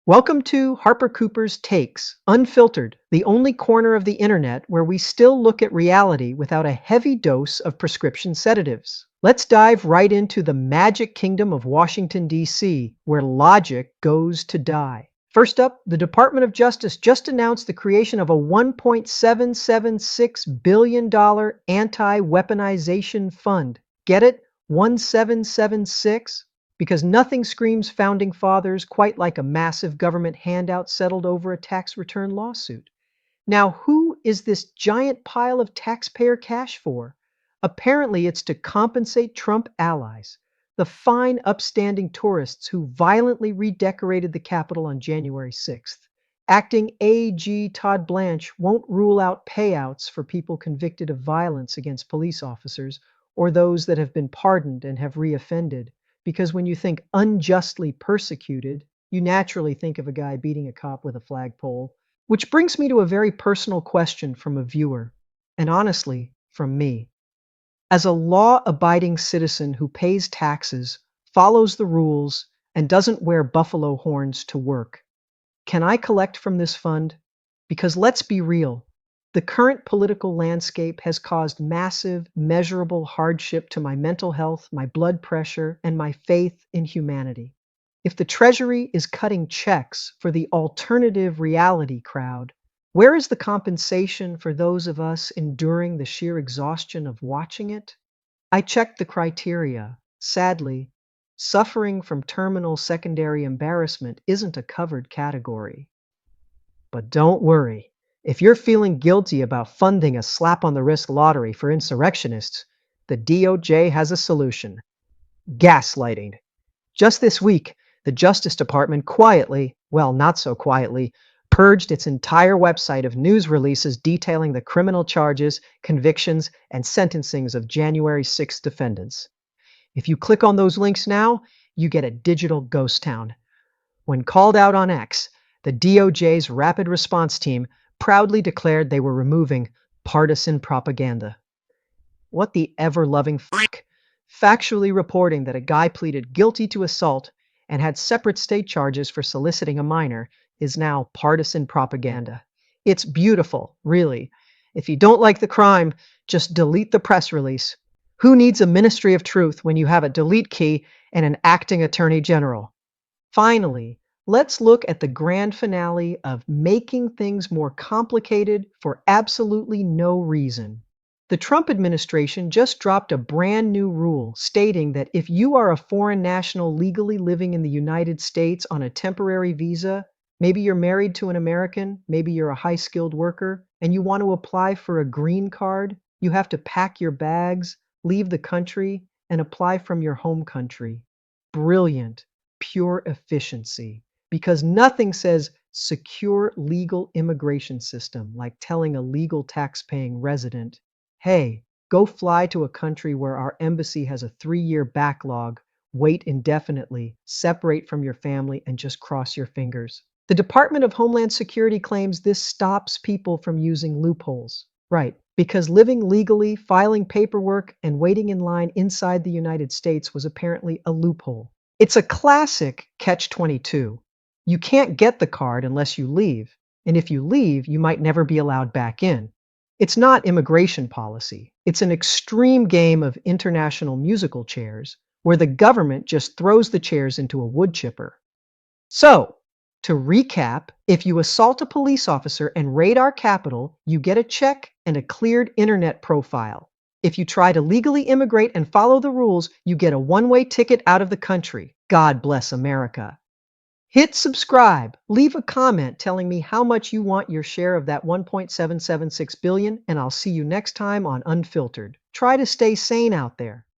Welcome to Harper Cooper's Takes, Unfiltered, the only corner of the internet where we still look at reality without a heavy dose of prescription sedatives. Let's dive right into the magic kingdom of Washington, D.C., where logic goes to die. First up, the Department of Justice just announced the creation of a $1.776 billion Anti-Weaponization Fund. Get it? 1776? Because nothing screams founding fathers quite like a massive government handout settled over a tax return lawsuit. Now, who is this giant pile of taxpayer cash for? Apparently, it's to compensate Trump allies, the fine, upstanding tourists who violently redecorated the Capitol on January 6th. Acting AG Todd Blanche won't rule out payouts for people convicted of violence against police officers or those that have been pardoned and have reoffended. Because when you think unjustly persecuted, you naturally think of a guy beating a cop with a flagpole. Which brings me to a very personal question from a viewer, and honestly, from me. As a law-abiding citizen who pays taxes, follows the rules, and doesn't wear buffalo horns to work, can I collect from this fund? Because let's be real, the current political landscape has caused massive, measurable hardship to my mental health, my blood pressure, and my faith in humanity. If the Treasury is cutting checks for the alternative reality crowd, where is the compensation for those of us enduring the sheer exhaustion of watching it? I checked the criteria. Sadly, suffering from terminal secondary embarrassment isn't a covered category. But don't worry. If you're feeling guilty about funding a slap-on-the-wrist lottery for insurrectionists, the DOJ has a solution: gaslighting. Just this week, the Justice Department quietly, well, not so quietly, purged its entire website of news releases detailing the criminal charges, convictions, and sentencings of January 6th defendants. If you click on those links now, you get a digital ghost town. When called out on X, the DOJ's Rapid Response Team proudly declared they were removing partisan propaganda. What the ever-loving f***? Factually reporting that a guy pleaded guilty to assault and had separate state charges for soliciting a minor is now partisan propaganda. It's beautiful, really. If you don't like the crime, just delete the press release. Who needs a Ministry of Truth when you have a delete key and an acting attorney general? Finally, let's look at the grand finale of making things more complicated for absolutely no reason. The Trump administration just dropped a brand new rule stating that if you are a foreign national legally living in the United States on a temporary visa, maybe you're married to an American, maybe you're a high-skilled worker, and you want to apply for a green card, you have to pack your bags, leave the country, and apply from your home country. Brilliant, pure efficiency. Because nothing says secure legal immigration system like telling a legal tax-paying resident, hey, go fly to a country where our embassy has a 3-year backlog, wait indefinitely, separate from your family, and just cross your fingers. The Department of Homeland Security claims this stops people from using loopholes. Right, because living legally, filing paperwork, and waiting in line inside the United States was apparently a loophole. It's a classic catch-22. You can't get the card unless you leave, and if you leave, you might never be allowed back in. It's not immigration policy. It's an extreme game of international musical chairs where the government just throws the chairs into a wood chipper. So, to recap, if you assault a police officer and raid our Capitol, you get a check and a cleared internet profile. If you try to legally immigrate and follow the rules, you get a one-way ticket out of the country. God bless America. Hit subscribe, leave a comment telling me how much you want your share of that $1.776 billion, and I'll see you next time on Unfiltered. Try to stay sane out there.